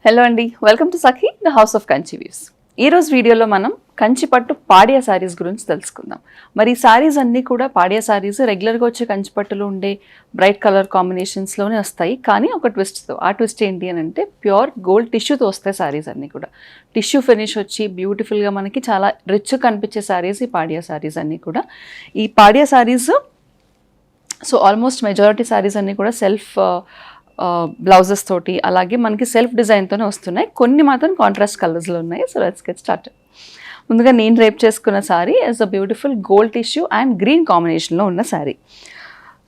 Hello అండి, welcome to Sakhi the house of Kanchi views. ఈరోజు వీడియోలో మనం కంచి పట్టు పాడియా శారీస్ గురించి తెలుసుకుందాం. మరి ఈ శారీస్ అన్నీ కూడా పాడియా శారీస్ రెగ్యులర్గా వచ్చే కంచి పట్టులో ఉండే బ్రైట్ కలర్ కాంబినేషన్స్లోనే వస్తాయి. కానీ ఒక ట్విస్ట్తో, ఆ ట్విస్ట్ ఏంటి అని అంటే ప్యూర్ గోల్డ్ టిష్యూతో వస్తాయి శారీస్ అన్నీ కూడా. టిష్యూ ఫినిష్ వచ్చి బ్యూటిఫుల్గా మనకి చాలా రిచ్ కనిపించే శారీస్ ఈ పాడియా శారీస్ అన్నీ కూడా. ఈ పాడియా saris so almost majority saris అన్నీ కూడా సెల్ఫ్ బ్లౌజెస్ తోటి అలాగే మనకి సెల్ఫ్ డిజైన్తోనే వస్తున్నాయి. కొన్ని మాత్రం కాంట్రాస్ట్ కలర్స్లో ఉన్నాయి. So let's get start. ముందుగా నేను రేప్ చేసుకున్న sari is a beautiful gold tissue and green కాంబినేషన్లో ఉన్న sari.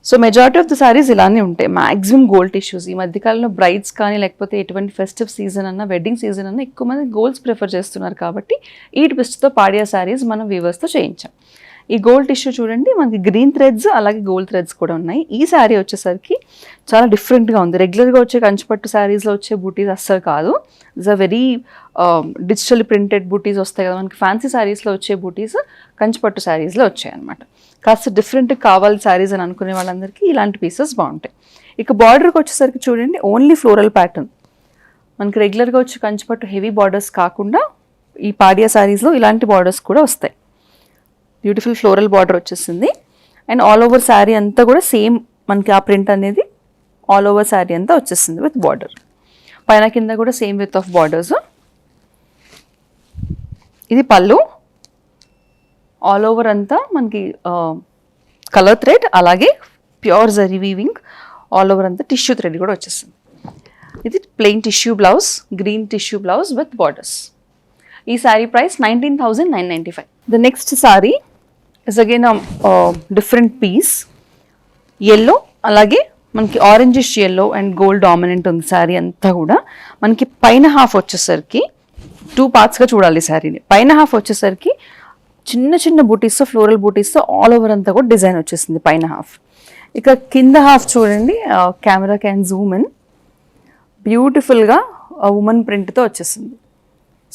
So majority of the saris ఇలానే ఉంటాయి, మ్యాక్సిమం గోల్డ్ టిష్యూస్. ఈ మధ్యకాలంలో బ్రైడ్స్ కానీ లేకపోతే ఎటువంటి ఫెస్టివ్ సీజన్ అన్నా వెడ్డింగ్ సీజన్ అన్నా ఎక్కువ మంది గోల్డ్స్ ప్రిఫర్ చేస్తున్నారు కాబట్టి ఈ ట్విస్ట్తో పాడియా శారీస్ మనం వ్యూవర్స్తో చేయించాం. ఈ గోల్డ్ టిష్యూ చూడండి, మనకి గ్రీన్ థ్రెడ్స్ అలాగే గోల్డ్ థ్రెడ్స్ కూడా ఉన్నాయి. ఈ శారీ వచ్చేసరికి చాలా డిఫరెంట్గా ఉంది. రెగ్యులర్గా వచ్చే కంచిపట్టు శారీస్లో వచ్చే బూటీస్ అస్సలు కాదు. It's a very digital printed buttis వస్తాయి కదా మనకి, ఫ్యాన్సీ శారీస్లో వచ్చే బూటీస్ కంచిపట్టు శారీస్లో వచ్చాయి అనమాట. కాస్త డిఫరెంట్ కావాలి శారీస్ అని అనుకునే వాళ్ళందరికీ ఇలాంటి పీసెస్ బాగుంటాయి. ఇక బార్డర్కి వచ్చేసరికి చూడండి, ఓన్లీ ఫ్లోరల్ ప్యాటర్న్. మనకి రెగ్యులర్గా వచ్చే కంచిపట్టు హెవీ బార్డర్స్ కాకుండా ఈ పాడియా శారీస్లో ఇలాంటి బార్డర్స్ కూడా వస్తాయి. బ్యూటిఫుల్ ఫ్లోరల్ బార్డర్ వచ్చేసింది. అండ్ ఆల్ ఓవర్ శారీ అంతా కూడా సేమ్ మనకి ఆ ప్రింట్ అనేది ఆల్ ఓవర్ శారీ అంతా వచ్చేసింది విత్ బార్డర్. పైన కింద కూడా సేమ్ విత్ ఆఫ్ బార్డర్స్. ఇది పళ్ళు. ఆల్ ఓవర్ అంతా మనకి కలర్ థ్రెడ్ అలాగే pure zari weaving. All over అంతా టిష్యూ థ్రెడ్ కూడా వచ్చేసింది. ఇది plain tissue blouse, green tissue blouse with borders. ఈ sari price 19,995. The next sari is again different piece. Yellow అలాగే మనకి orangish yellow and gold dominant ఉంది శారీ అంతా కూడా. మనకి పైన హాఫ్ వచ్చేసరికి 2 పార్ట్స్గా చూడాలి శారీని. పైన హాఫ్ వచ్చేసరికి చిన్న చిన్న బూటీస్తో, ఫ్లోరల్ బూటీస్తో ఆల్ ఓవర్ అంతా కూడా డిజైన్ వచ్చేసింది పైన హాఫ్. ఇక కింద హాఫ్ చూడండి, కెమెరా క్యాన్ జూమ్ ఇన్, బ్యూటిఫుల్గా ఉమెన్ ప్రింట్తో వచ్చేసింది.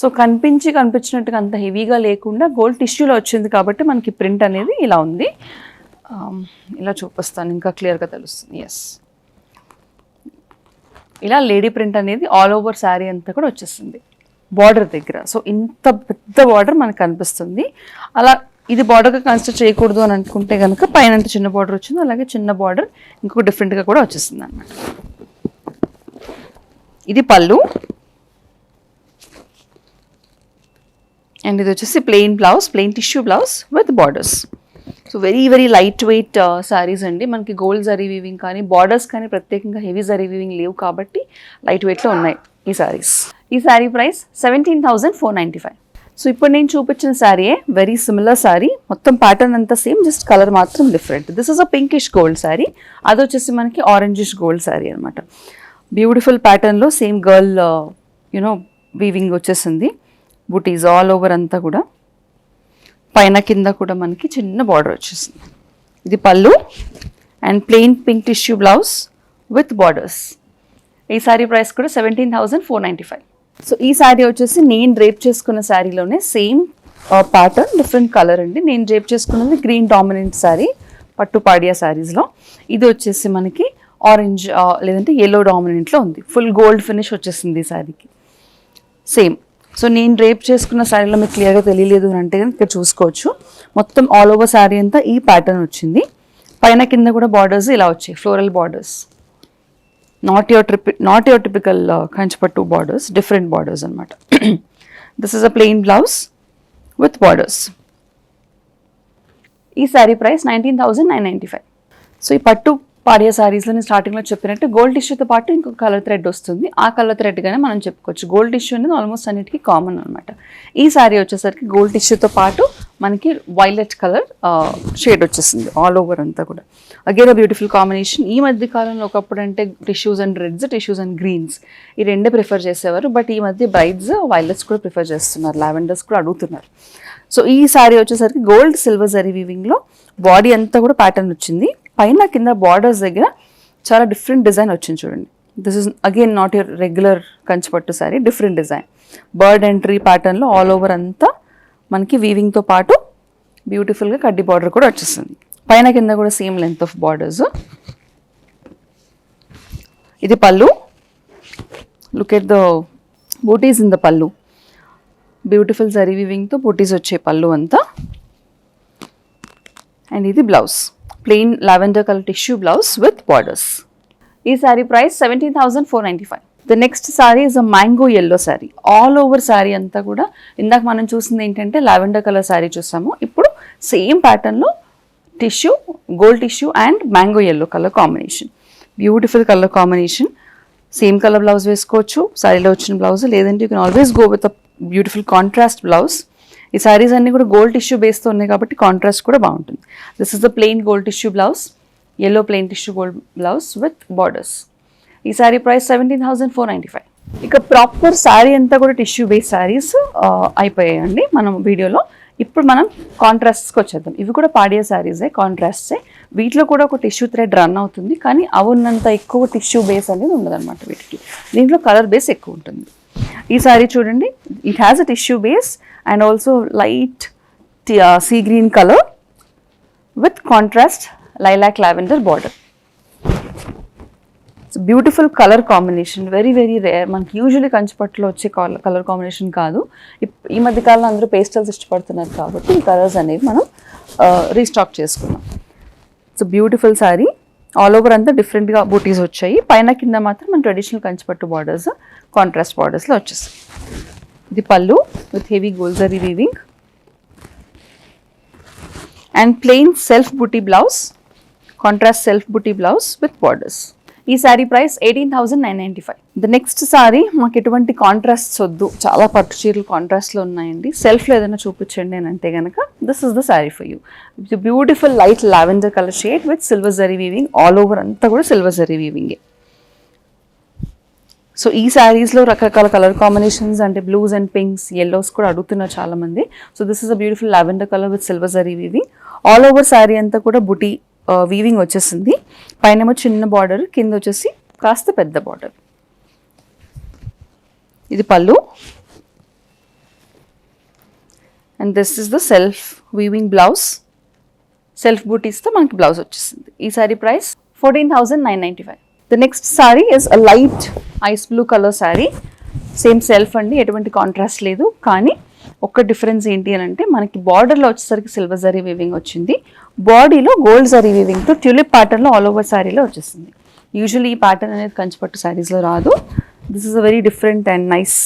సో కనిపించినట్టుగా అంత హెవీగా లేకుండా గోల్డ్ టిష్యూలో వచ్చింది కాబట్టి మనకి ప్రింట్ అనేది ఇలా ఉంది. ఇలా చూపిస్తాను ఇంకా క్లియర్గా తెలుస్తుంది. ఎస్, ఇలా లేడీ ప్రింట్ అనేది ఆల్ ఓవర్ శారీ అంతా కూడా వచ్చేసింది బార్డర్ దగ్గర. సో ఇంత పెద్ద బార్డర్ మనకు కనిపిస్తుంది. అలా ఇది బార్డర్గా కన్సిడర్ చేయకూడదు అని అనుకుంటే కనుక పైన చిన్న బార్డర్ వచ్చింది, అలాగే చిన్న బార్డర్ ఇంకొక డిఫరెంట్గా కూడా వచ్చేసింది అన్నమాట. ఇది పళ్ళు. అండ్ ఇది వచ్చేసి plain blouse, plain tissue blouse with borders. So very very light weight saris అండి. మనకి గోల్డ్ జరీ వీవింగ్ కానీ బార్డర్స్ కానీ ప్రత్యేకంగా హెవీ జరీ వీవింగ్ లేవు కాబట్టి లైట్ వెయిట్లో ఉన్నాయి ఈ శారీస్. ఈ శారీ ప్రైస్ 17,495. సో ఇప్పుడు నేను చూపించిన శారీయే వెరీ సిమిలర్ శారీ. మొత్తం ప్యాటర్న్ అంతా సేమ్, జస్ట్ కలర్ మాత్రం different. This is a pinkish gold sari, అది వచ్చేసి మనకి ఆరెంజిష్ గోల్డ్ శారీ అనమాట. బ్యూటిఫుల్ ప్యాటర్న్లో సేమ్ గర్ల్ యూనో వీవింగ్ వచ్చేసింది. బూటీస్ ఆల్ ఓవర్ అంతా కూడా, పైన కింద కూడా మనకి చిన్న బార్డర్ వచ్చేసింది. ఇది pallu and plain pink tissue blouse with borders. ఈ శారీ ప్రైస్ కూడా 17,495. సో ఈ శారీ వచ్చేసి నేను డ్రేప్ చేసుకున్న శారీలోనే సేమ్ ప్యాటర్న్, డిఫరెంట్ కలర్ అండి. నేను డ్రేప్ చేసుకున్నది గ్రీన్ డామినెంట్ శారీ, పట్టు పాడియా శారీస్లో. ఇది వచ్చేసి మనకి ఆరెంజ్ లేదంటే ఎల్లో డామినెంట్లో ఉంది. ఫుల్ గోల్డ్ ఫినిష్ వచ్చేసింది ఈ శారీకి సేమ్. సో నేను డ్రేప్ చేసుకున్న శారీలో మీకు క్లియర్గా తెలియలేదు అని అంటే ఇక్కడ చూసుకోవచ్చు. మొత్తం ఆల్ ఓవర్ శారీ అంతా ఈ ప్యాటర్న్ వచ్చింది. పైన కింద కూడా బార్డర్స్ ఇలా వచ్చాయి, floral borders. Not your typical Kanchipattu borders, different borders అనమాట. This is a plain blouse with borders. ఈ శారీ ప్రైస్ 19,995. సో ఈ పట్టు పాడియా శారీస్లో నేను స్టార్టింగ్లో చెప్పినట్టు గోల్డ్ టిష్యూతో పాటు ఇంకొక కలర్ థ్రెడ్ వస్తుంది. ఆ కలర్ థ్రెడ్గానే మనం చెప్పుకోవచ్చు. గోల్డ్ టిష్యూ అనేది ఆల్మోస్ట్ అన్నిటికీ కామన్ అనమాట. ఈ శారీ వచ్చేసరికి గోల్డ్ టిష్యూతో పాటు మనకి వైలెట్ కలర్ షేడ్ వచ్చేసింది ఆల్ ఓవర్ అంతా కూడా. Again beautiful combination. ఈ మధ్య కాలంలో ఒకప్పుడు అంటే tissues and reds, tissues and greens ఈ రెండే ప్రిఫర్ చేసేవారు. బట్ ఈ మధ్య బ్రైడ్స్ వైలెట్స్ కూడా ప్రిఫర్ చేస్తున్నారు, లావెండర్స్ కూడా అడుగుతున్నారు. సో ఈ శారీ వచ్చేసరికి గోల్డ్ సిల్వర్ జరీ వీవింగ్లో బాడీ అంతా కూడా ప్యాటర్న్ వచ్చింది. పైన కింద బార్డర్స్ దగ్గర చాలా డిఫరెంట్ డిజైన్ వచ్చింది చూడండి. This is again not your regular Kanchipattu sari, different design. Bird and tree ప్యాటర్న్లో ఆల్ ఓవర్ అంతా మనకి వీవింగ్తో పాటు బ్యూటిఫుల్గా కడ్డీ బార్డర్ కూడా వచ్చేస్తుంది. పైన కింద కూడా సేమ్ లెంత్ ఆఫ్ బార్డర్స్. ఇది pallu. Look at the buttis in the pallu, beautiful zari వీవింగ్తో బూటీస్ వచ్చే పళ్ళు అంతా. అండ్ ఇది blouse, plain lavender colour tissue blouse with borders. ఈ sari price 17,495. The next sari is a mango yellow sari. All over sari అంతా కూడా ఇందాక మనం చూసింది ఏంటంటే లావెండర్ కలర్ శారీ చూసాము, ఇప్పుడు సేమ్ ప్యాటర్న్లో tissue, gold tissue and mango yellow colour combination. Beautiful colour combination. Same colour blouse వేసుకోవచ్చు శారీలో వచ్చిన బ్లౌజ్, లేదంటే you can always go with a beautiful contrast blouse. ఈ శారీస్ అన్ని కూడా గోల్డ్ టిష్యూ బేస్తో ఉన్నాయి కాబట్టి కాంట్రాస్ట్ కూడా బాగుంటుంది. This is the plain gold tissue blouse, yellow plain tissue gold blouse with borders. ఈ శారీ ప్రైస్ 17,495. ఇక ప్రాపర్ శారీ అంతా కూడా టిష్యూ బేస్ శారీస్ అయిపోయాయండి మనం వీడియోలో. ఇప్పుడు మనం కాంట్రాస్ట్స్కి వచ్చేద్దాం. ఇవి కూడా పాడియా శారీసే, కాంట్రాస్ట్సే. వీటిలో కూడా ఒక టిష్యూ థ్రెడ్ రన్ అవుతుంది, కానీ అవున్నంత ఎక్కువ టిష్యూ బేస్ అనేది ఉండదన్నమాట వీటికి. దీంట్లో కలర్ బేస్ ఎక్కువ ఉంటుంది. ఈ శారీ చూడండి, it has a tissue base and also light sea green color with contrast lilac lavender border. It's a beautiful color combination, very rare. మనకి యూజువల్లీ కంచిపట్టులో వచ్చే కలర్ కాంబినేషన్ కాదు. ఈ మధ్య కాలంలో అందరూ పేస్టల్స్ ఇష్టపడుతున్నారు కాబట్టి ఈ కలర్స్ అనేవి మనం రీస్టాక్ చేసుకున్నాం. It's beautiful sari. All over అంతా డిఫరెంట్గా బూటీస్ వచ్చాయి. పైన కింద మాత్రం మన ట్రెడిషనల్ కంచిపట్టు బార్డర్స్ కాంట్రాస్ట్ బార్డర్స్లో వచ్చేసాయి. ఇది pallu with heavy gold zari weaving and plain self booty blouse, contrast self booty blouse with borders. ఈ sari price 18,995. The next sari మాకు ఎటువంటి కాంట్రాస్ట్స్ వద్దు, చాలా పట్టు చీరలు కాంట్రాస్ట్లో ఉన్నాయండి, సెల్ఫ్లో ఏదైనా చూపించండి అని అంటే కనుక this is the sari for you. Beautiful light lavender colour shade with silver zari weaving. All over అంతా కూడా సిల్వర్ జరీ వీవింగే. సో ఈ శారీస్లో రకరకాల కలర్ కాంబినేషన్స్ అంటే బ్లూస్ అండ్ పింక్స్, ఎల్లోస్ కూడా అడుగుతున్నారు చాలామంది. So this is a beautiful lavender colour with silver zari weaving. All over sari అంతా కూడా బుటీ వీవింగ్ వచ్చేసింది. పైనేమో చిన్న బార్డర్, కింద వచ్చేసి కాస్త పెద్ద బార్డర్. ఇది pallu and this is the self weaving blouse. Self బూటీస్తో మనకి బ్లౌజ్ వచ్చేసింది. ఈ sari price 14,995. The next sari is a light ice blue colour sari. Same self అండి, ఎటువంటి కాంట్రాస్ట్ లేదు. కానీ ఒక్క డిఫరెన్స్ ఏంటి అని అంటే మనకి బార్డర్లో వచ్చేసరికి సిల్వర్ జరీ వీవింగ్ వచ్చింది, బాడీలో గోల్డ్ జరీ వీవింగ్తో ట్యూలిప్ ప్యాటర్న్లో ఆల్ ఓవర్ శారీలో వచ్చేసింది. యూజువల్లీ ఈ ప్యాటర్న్ అనేది కంచిపట్టు శారీస్లో రాదు. This is a very different and nice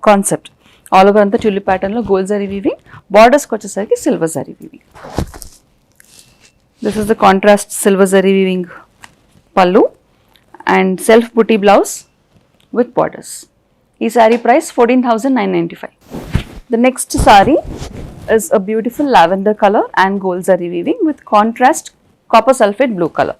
concept. All over అంతా ట్యూలిప్ ప్యాటర్న్లో గోల్డ్ జరీ వీవింగ్, బార్డర్స్కి వచ్చేసరికి silver zari weaving. This is the contrast silver zari weaving pallu and self buti blouse with borders. ఈ sari price 14,995. The next sari is a beautiful lavender colour and gold zari weaving with contrast copper sulphate blue colour.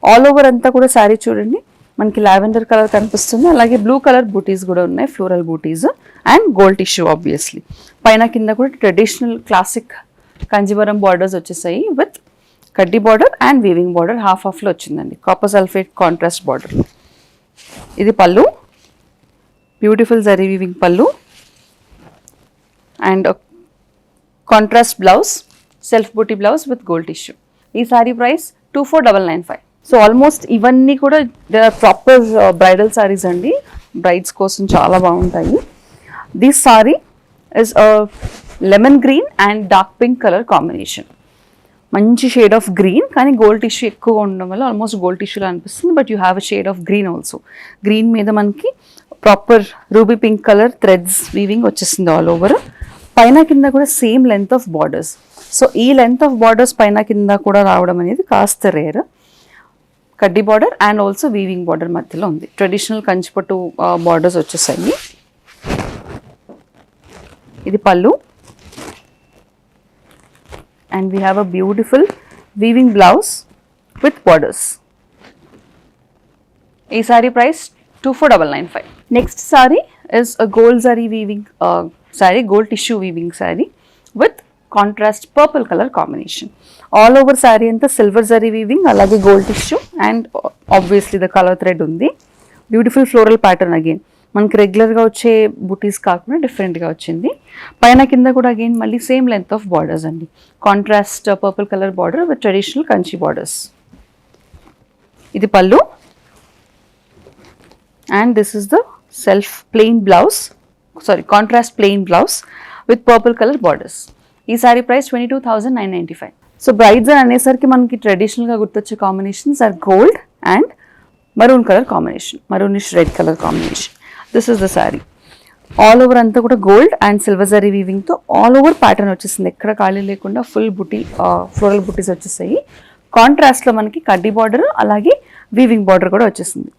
All over అంతా కూడా శారీ చూడండి మనకి lavender colour కనిపిస్తుంది, అలాగే blue colour butis కూడా ఉన్నాయి, floral butis and gold tissue obviously. పైన కింద కూడా ట్రెడిషనల్ క్లాసిక్ కంజీవరం బార్డర్స్ వచ్చేసాయి విత్ కడ్డీ బార్డర్ అండ్ వీవింగ్ బార్డర్ హాఫ్లో వచ్చిందండి, కాపర్ సల్ఫేట్ కాంట్రాస్ట్ బార్డర్లో. ఇది pallu, beautiful zari weaving pallu and contrast blouse, self booty blouse with gold tissue. ఈ శారీ ప్రైస్ 24,995. సో ఆల్మోస్ట్ ఇవన్నీ కూడా they are proper bridal saris అండి, బ్రైడ్స్ కోసం చాలా బాగుంటాయి. This sari is lemon green and dark pink colour combination. మంచి షేడ్ ఆఫ్ గ్రీన్, కానీ gold tissue ఎక్కువగా ఉండడం వల్ల ఆల్మోస్ట్ గోల్డ్ టిష్యూలో అనిపిస్తుంది, but you have a shade of green also. Green మీద మనకి proper ruby pink colour threads weaving వచ్చేసింది ఆల్ ఓవర్. పైన కింద కూడా same length of borders. So ఈ లెంత్ ఆఫ్ బార్డర్స్ పైన కింద కూడా రావడం అనేది కాస్త రేర్. కడ్డీ border and also weaving border మధ్యలో ఉంది. ట్రెడిషనల్ కంచిపట్టు బార్డర్స్ వచ్చేసాయి. ఇది పళ్ళు and we have a beautiful weaving blouse with borders. Ee saree price 24,995. Next saree is a gold zari weaving saree, gold tissue weaving saree with contrast purple color combination. All over saree anta silver zari weaving, alage gold tissue and obviously the color thread undi. Beautiful floral pattern again. మనకి రెగ్యులర్గా వచ్చే బూటీస్ కాకుండా డిఫరెంట్గా వచ్చింది. పైన కింద కూడా again మళ్ళీ సేమ్ లెంత్ ఆఫ్ బార్డర్స్ అండి, contrast purple colour border with traditional Kanchi borders. ఇది pallu and this is the self plain blouse, contrast plain blouse with purple colour borders. ఈ సారీ ప్రైస్ 22,995. సో బ్రైడ్స్ అని అనేసరికి మనకి ట్రెడిషనల్గా గుర్తొచ్చే combinations are gold and maroon colour combination, maroonish red colour combination. This is the sari. All over అంతా కూడా gold and silver zari వీవింగ్తో all over pattern వచ్చేసింది, ఎక్కడ ఖాళీ లేకుండా ఫుల్ బుటీ ఫ్లోరల్ బుటీస్ వచ్చేసాయి. కాంట్రాస్ట్లో మనకి కడ్డీ బార్డర్ అలాగే వీవింగ్ బార్డర్ కూడా వచ్చేసింది.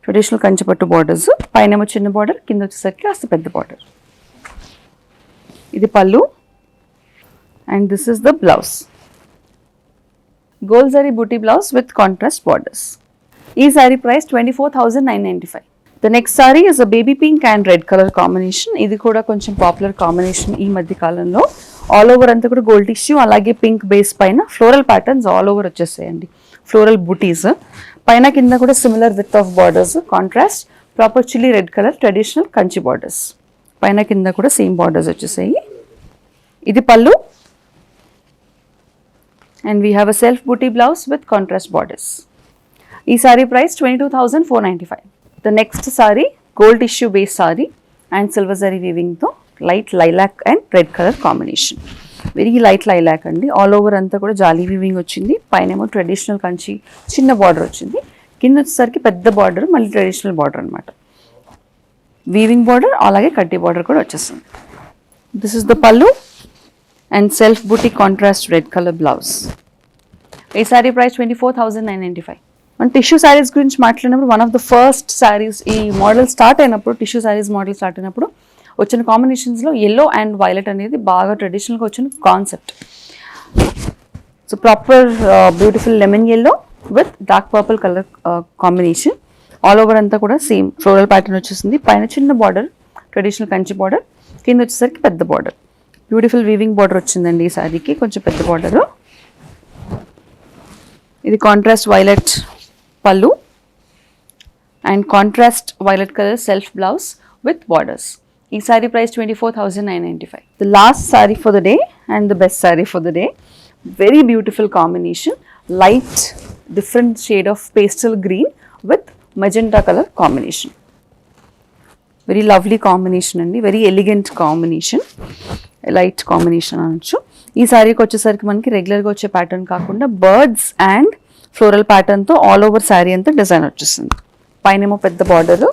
ట్రెడిషనల్ కంచిపట్టు బార్డర్స్, పైన చిన్న బార్డర్, కింద వచ్చేసరికి కాస్త పెద్ద బార్డర్. ఇది pallu and this is the blouse. Gold zari butti blouse with contrast borders. ఈ sorry price 24,995. The next sari is a baby pink and red colour combination. ఇది కూడా కొంచెం పాపులర్ కాంబినేషన్ ఈ మధ్య కాలంలో. ఆల్ ఓవర్ అంతా కూడా గోల్డ్ టిష్యూ అలాగే పింక్ బేస్ పైన ఫ్లోరల్ ప్యాటర్న్స్ ఆల్ ఓవర్ వచ్చేసాయండి, ఫ్లోరల్ బూటీస్. పైన కింద కూడా similar with of borders, contrast proper chilli red colour traditional Kanchi borders. పైన కింద కూడా సేమ్ బార్డర్స్ వచ్చేసాయి. ఇది పళ్ళు and we have a self booty blouse with contrast borders. ఈ sorry price 22,495. The next sari gold tissue base sari and silver zari వీవింగ్తో light lilac and red colour combination. Very light lilac అండి. All over అంతా కూడా జాలీ weaving వచ్చింది. పైనేమో traditional Kanchi చిన్న border వచ్చింది, కింద వచ్చేసరికి పెద్ద బార్డర్, మళ్ళీ ట్రెడిషనల్ బార్డర్ అనమాట. వీవింగ్ బార్డర్ అలాగే కడ్డీ బార్డర్ కూడా వచ్చేస్తుంది. This is the pallu and self buti contrast red colour blouse. ఈ సారీ ప్రైస్ 24,995. మన టిష్యూ శారీస్ గురించి మాట్లాడినప్పుడు one of the first saris ఈ మోడల్ స్టార్ట్ అయినప్పుడు, టిష్యూ శారీస్ మోడల్ స్టార్ట్ అయినప్పుడు వచ్చిన కాంబినేషన్స్లో ఎల్లో అండ్ వైలెట్ అనేది బాగా ట్రెడిషనల్గా వచ్చిన concept. So proper beautiful lemon yellow with dark purple colour combination. All over అంతా కూడా సేమ్ ఫ్లోరల్ ప్యాటర్న్ వచ్చేసింది. పైన చిన్న బార్డర్, ట్రెడిషనల్ కంచి బార్డర్, కింద వచ్చేసరికి పెద్ద బార్డర్. బ్యూటిఫుల్ వీవింగ్ బార్డర్ వచ్చిందండి ఈ శారీకి, కొంచెం పెద్ద బార్డర్. ఇది contrast violet pallu and contrast violet colour self blouse with borders. ఈ sorry price 24,995. The last sari for the day and the best sari for the day. Very beautiful combination, light different shade of pastel green with magenta colour combination. Very lovely combination అండి, very elegant combination, light combination అనొచ్చు. ఈ శారీకి వచ్చేసరికి మనకి రెగ్యులర్గా వచ్చే pattern కాకుండా birds and floral ప్యాటర్న్తో ఆల్ ఓవర్ శారీ అంతా డిజైన్ వచ్చేస్తుంది. పైనేమో పెద్ద బార్డర్,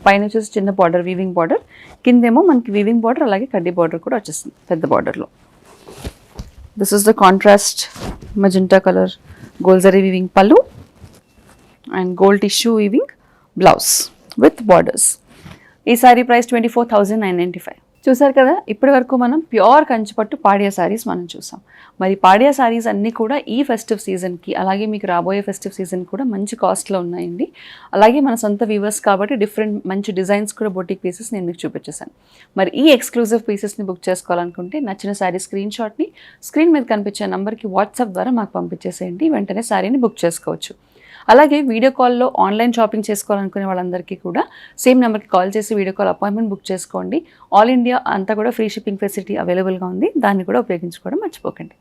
పైన వచ్చేసి చిన్న బార్డర్ వీవింగ్ బార్డర్, కిందేమో మనకి వీవింగ్ బార్డర్ అలాగే కడ్డీ బార్డర్ కూడా వచ్చేస్తుంది పెద్ద బార్డర్లో. This is the contrast magenta colour gold zari weaving pallu and gold tissue weaving blouse with borders. ఈ సారీ ప్రైస్ 24,995. చూసారు కదా, ఇప్పటి వరకు మనం ప్యూర్ కంచిపట్టు పాడియా శారీస్ మనం చూసాం. మరి పాడియా శారీస్ అన్నీ కూడా ఈ ఫెస్టివ్ సీజన్కి అలాగే మీకు రాబోయే ఫెస్టివ్ సీజన్ కూడా మంచి కాస్ట్లో ఉన్నాయండి. అలాగే మన సొంత వ్యూవర్స్ కాబట్టి డిఫరెంట్ మంచి డిజైన్స్ కూడా బొటిక్ పీసెస్ నేను మీకు చూపించేసాను. మరి ఈ ఎక్స్క్లూజివ్ పీసెస్ని బుక్ చేసుకోవాలనుకుంటే నచ్చిన శారీ స్క్రీన్ షాట్ని స్క్రీన్ మీద కనిపించే నెంబర్కి వాట్సాప్ ద్వారా మాకు పంపించేసేయండి, వెంటనే శారీని బుక్ చేసుకోవచ్చు. అలాగే వీడియో కాల్లో ఆన్లైన్ షాపింగ్ చేసుకోవాలనుకునే వాళ్ళందరికీ కూడా సేమ్ నెంబర్కి కాల్ చేసి వీడియో కాల్ అపాయింట్మెంట్ బుక్ చేసుకోండి. ఆల్ ఇండియా అంతా కూడా ఫ్రీ షిప్పింగ్ ఫెసిలిటీ అవైలబుల్గా ఉంది, దాన్ని కూడా ఉపయోగించుకోవడం మర్చిపోకండి.